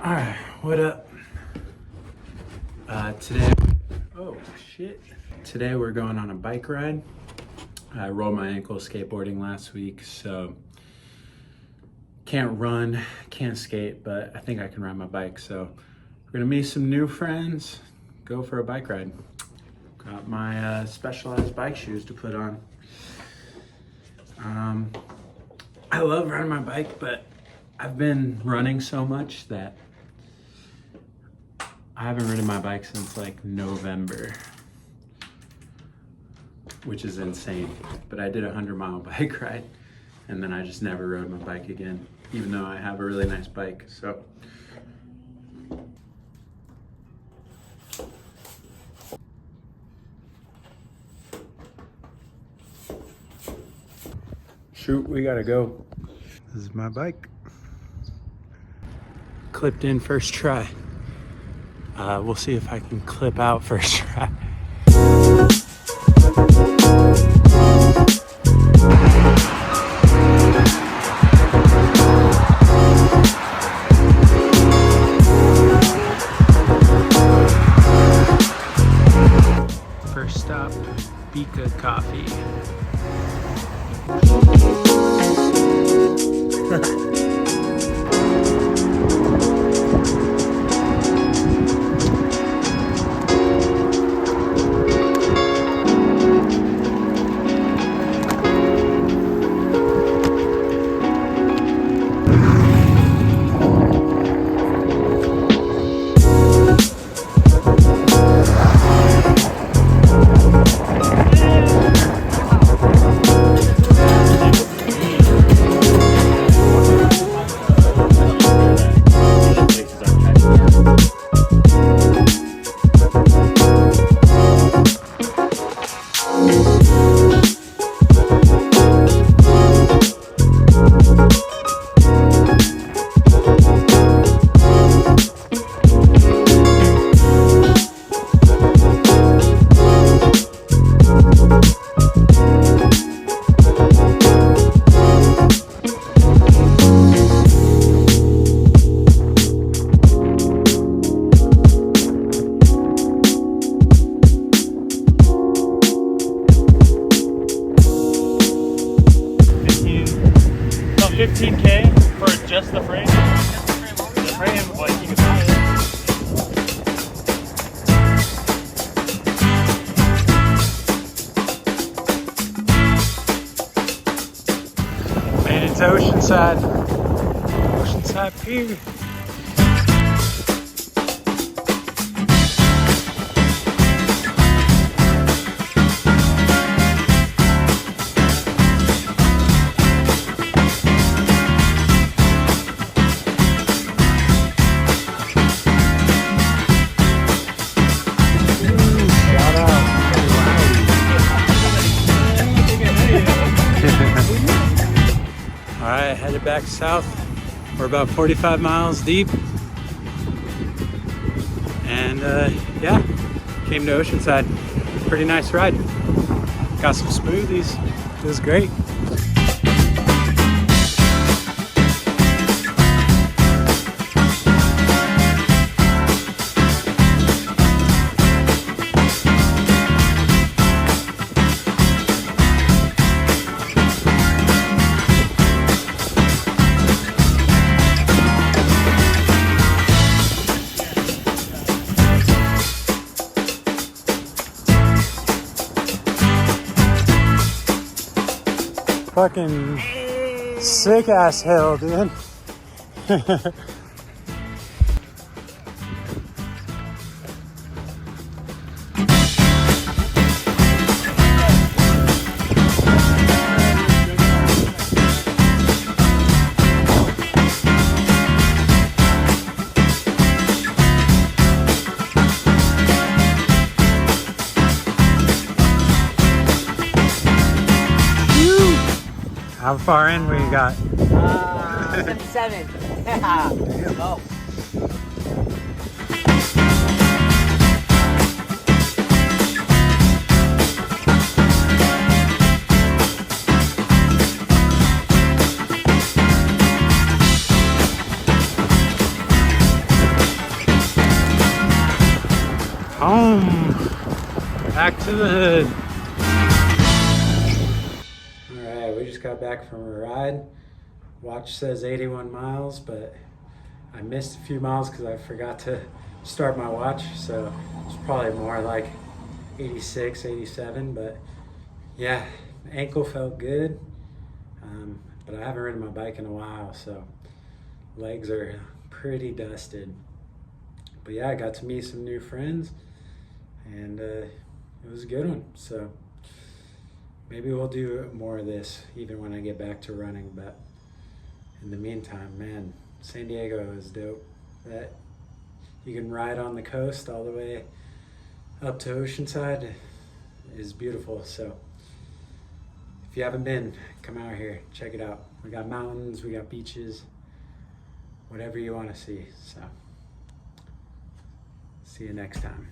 Alright, what up? Today, oh shit. Today we're going on a bike ride. I rolled my ankle skateboarding last week, so can't run, can't skate, but I think I can ride my bike. So we're gonna meet some new friends, go for a bike ride. Got my specialized bike shoes to put on. I love riding my bike, but I've been running so much that I haven't ridden my bike since like November, which is insane. But I did a 100-mile bike ride and then I just never rode my bike again, even though I have a really nice bike. So shoot, we gotta go. This is my bike. Clipped in first try. We'll see if I can clip out first try. First stop, Be Good Coffee. $15K for just the frame? The frame, like you can buy it. Made it to Oceanside. Oceanside Pier. Alright, headed back south. We're about 45 miles deep. And yeah, came to Oceanside. Pretty nice ride. Got some smoothies. It was great. Fucking sick ass hill, dude. How far in we got? 7. Yeah. Oh. Home. Back to the hood. All right, we just got back from a ride. Watch says 81 miles, but I missed a few miles because I forgot to start my watch. So it's probably more like 86, 87, but yeah, ankle felt good. But I haven't ridden my bike in a while, so legs are pretty dusted. But yeah, I got to meet some new friends, and it was a good one. So maybe we'll do more of this even when I get back to running. But in the meantime, man, San Diego is dope. That you can ride on the coast all the way up to Oceanside is beautiful. So if you haven't been, come out here, check it out. We got mountains, we got beaches, whatever you want to see. So see you next time.